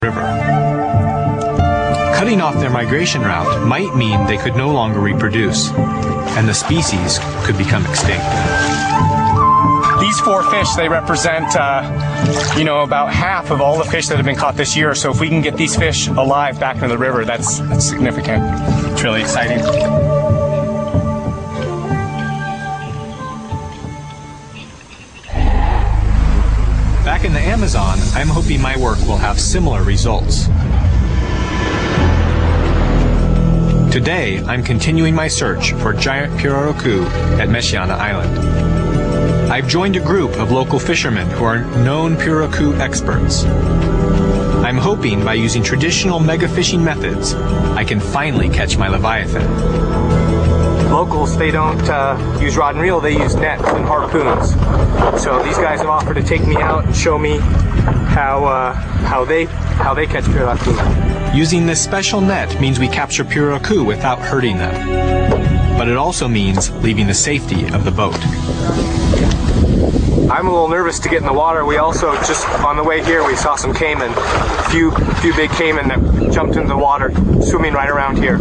river. Cutting off their migration route might mean they could no longer reproduce, and the species could become extinct. These 4 fish, they represent, about half of all the fish that have been caught this year. So if we can get these fish alive back into the river, that's significant. It's really exciting. Back in the Amazon, I'm hoping my work will have similar results. Today, I'm continuing my search for giant pirarucu at Meshiana Island. I've joined a group of local fishermen who are known pirarucu experts. I'm hoping by using traditional mega fishing methods, I can finally catch my leviathan. Locals, they don't use rod and reel, they use nets and harpoons. So these guys have offered to take me out and show me how they catch pirarucu. Using this special net means we capture pirarucu without hurting them. But it also means leaving the safety of the boat. I'm a little nervous to get in the water. We also, just on the way here, we saw some caiman. A few big caiman that jumped into the water, swimming right around here.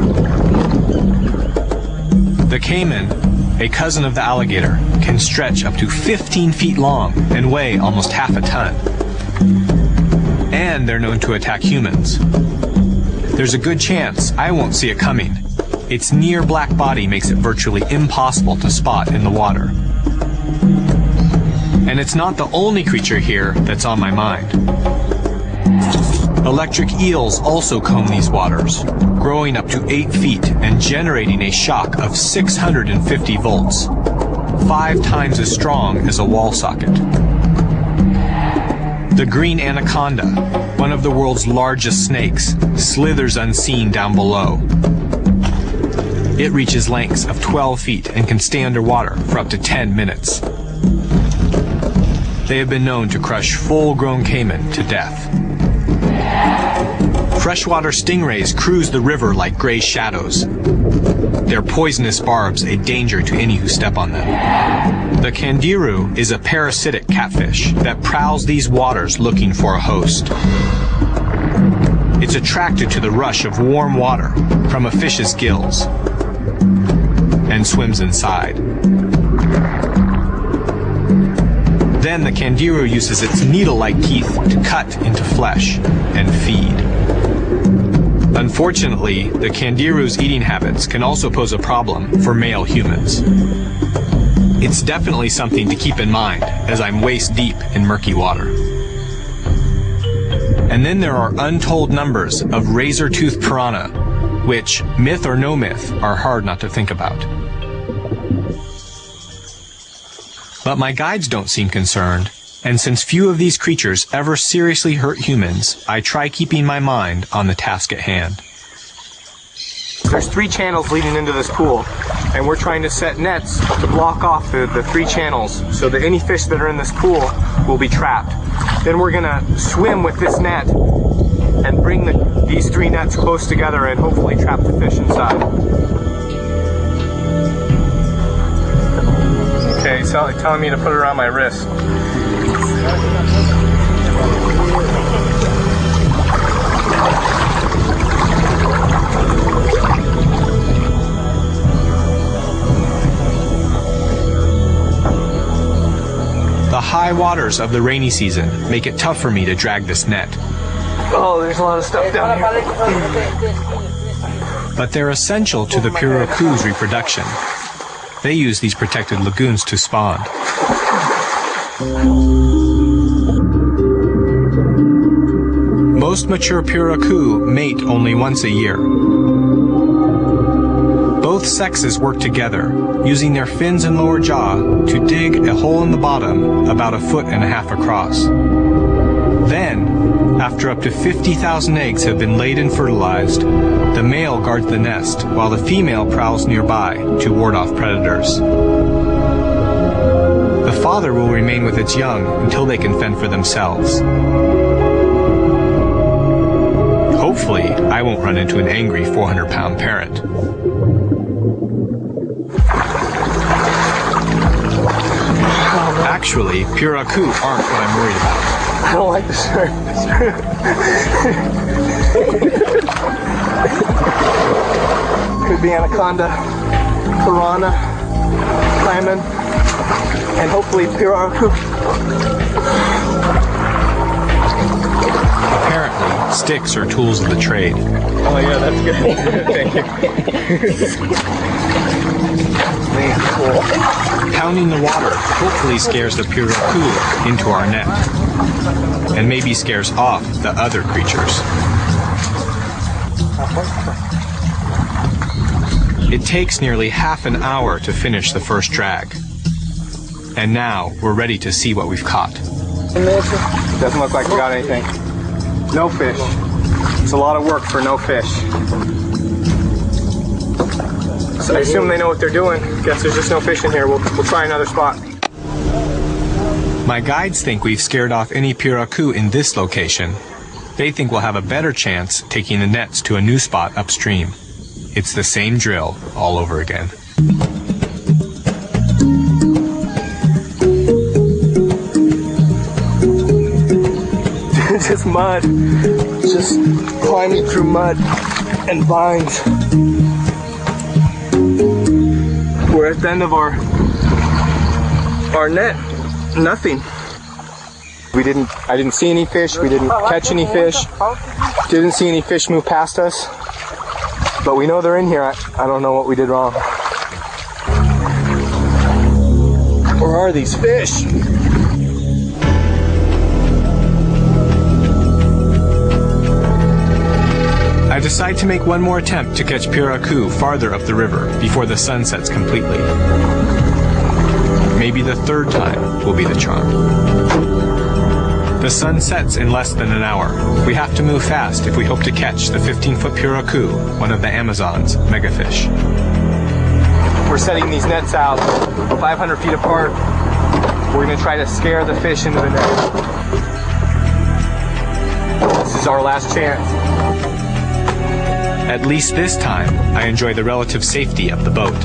The caiman, a cousin of the alligator, can stretch up to 15 feet long and weigh almost half a ton. And they're known to attack humans. There's a good chance I won't see it coming. Its near black body makes it virtually impossible to spot in the water. And it's not the only creature here that's on my mind. Electric eels also comb these waters, growing up to 8 feet and generating a shock of 650 volts, 5 times as strong as a wall socket. The green anaconda, one of the world's largest snakes, slithers unseen down below. It reaches lengths of 12 feet and can stay underwater for up to 10 minutes. They have been known to crush full-grown caiman to death. Freshwater stingrays cruise the river like gray shadows, their poisonous barbs a danger to any who step on them. The candiru is a parasitic catfish that prowls these waters looking for a host. It's attracted to the rush of warm water from a fish's gills and swims inside. Then the candiru uses its needle-like teeth to cut into flesh and feed. Unfortunately, the candiru's eating habits can also pose a problem for male humans. It's definitely something to keep in mind as I'm waist deep in murky water. And then there are untold numbers of razor-toothed piranha, which, myth or no myth, are hard not to think about. But my guides don't seem concerned, and since few of these creatures ever seriously hurt humans, I try keeping my mind on the task at hand. There's 3 channels leading into this pool, and we're trying to set nets to block off the 3 channels so that any fish that are in this pool will be trapped. Then we're gonna swim with this net and bring these 3 nets close together and hopefully trap the fish inside. Okay, it's telling me to put it around my wrist. The high waters of the rainy season make it tough for me to drag this net. Oh, there's a lot of stuff down here. But they're essential to the pirarucu's reproduction. They use these protected lagoons to spawn. Most mature pirarucu mate only once a year. Both sexes work together, using their fins and lower jaw to dig a hole in the bottom about 1.5 feet across. Then, after up to 50,000 eggs have been laid and fertilized, the male guards the nest while the female prowls nearby to ward off predators. The father will remain with its young until they can fend for themselves. Hopefully, I won't run into an angry 400-pound parent. Actually, pirarucu aren't what I'm worried about. I don't like the shirt. Could be anaconda, piranha, salmon, and hopefully piraku. Apparently, sticks are tools of the trade. Oh yeah, that's good. Thank you. Cool. Pounding the water hopefully scares the piraku into our net, and maybe scares off the other creatures. It takes nearly half an hour to finish the first drag. And now we're ready to see what we've caught. Doesn't look like we got anything. No fish. It's a lot of work for no fish. So I assume they know what they're doing. Guess there's just no fish in here. We'll try another spot. My guides think we've scared off any piraku in this location. They think we'll have a better chance taking the nets to a new spot upstream. It's the same drill all over again. Just mud. Just climbing through mud and vines. We're at the end of our net. Nothing. I didn't see any fish. We didn't catch any fish. Didn't see any fish move past us. But we know they're in here. I don't know what we did wrong. Where are these fish? I decide to make one more attempt to catch piraku farther up the river before the sun sets completely. Maybe the third time will be the charm. The sun sets in less than an hour. We have to move fast if we hope to catch the 15-foot piraku, one of the Amazon's megafish. We're setting these nets out 500 feet apart. We're going to try to scare the fish into the net. This is our last chance. At least this time, I enjoy the relative safety of the boat.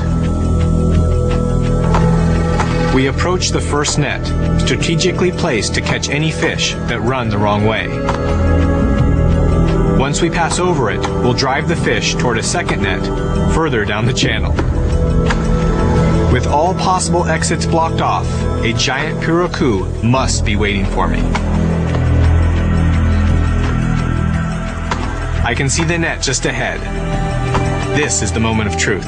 We approach the first net, strategically placed to catch any fish that run the wrong way. Once we pass over it, we'll drive the fish toward a second net, further down the channel. With all possible exits blocked off, a giant piraku must be waiting for me. I can see the net just ahead. This is the moment of truth.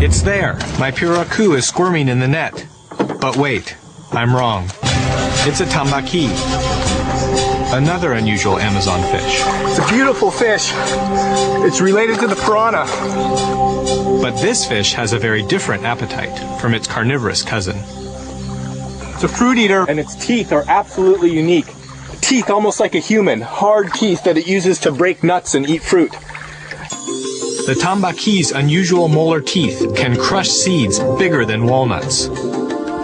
It's there. My piraku is squirming in the net. But wait, I'm wrong. It's a tambaqui, another unusual Amazon fish. It's a beautiful fish. It's related to the piranha. But this fish has a very different appetite from its carnivorous cousin. It's a fruit eater, and its teeth are absolutely unique. Teeth almost like a human, hard teeth that it uses to break nuts and eat fruit. The tambaqui's unusual molar teeth can crush seeds bigger than walnuts,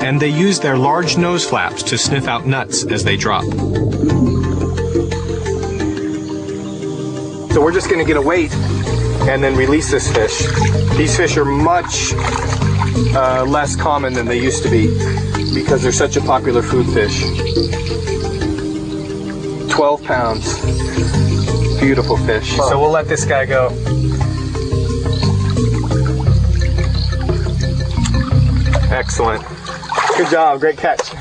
and they use their large nose flaps to sniff out nuts as they drop. So we're just going to get a weight and then release this fish. These fish are much less common than they used to be because they're such a popular food fish. 12 pounds. Beautiful fish. So we'll let this guy go. Excellent. Good job. Great catch.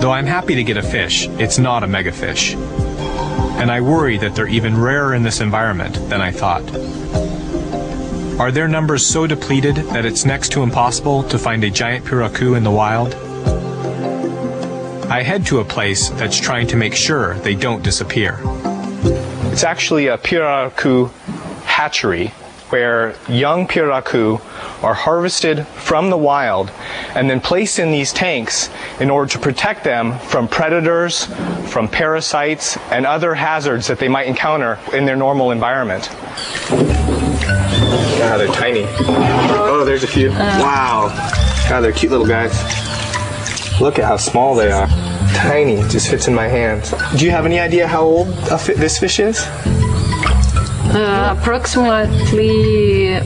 Though I'm happy to get a fish, it's not a megafish. And I worry that they're even rarer in this environment than I thought. Are their numbers so depleted that it's next to impossible to find a giant piraku in the wild? I head to a place that's trying to make sure they don't disappear. It's actually a piraku hatchery where young piraku are harvested from the wild and then placed in these tanks in order to protect them from predators, from parasites, and other hazards that they might encounter in their normal environment. God, they're tiny. Oh, there's a few. Wow. God, they're cute little guys. Look at how small they are. Tiny, it just fits in my hands. Do you have any idea how old this fish is? Approximately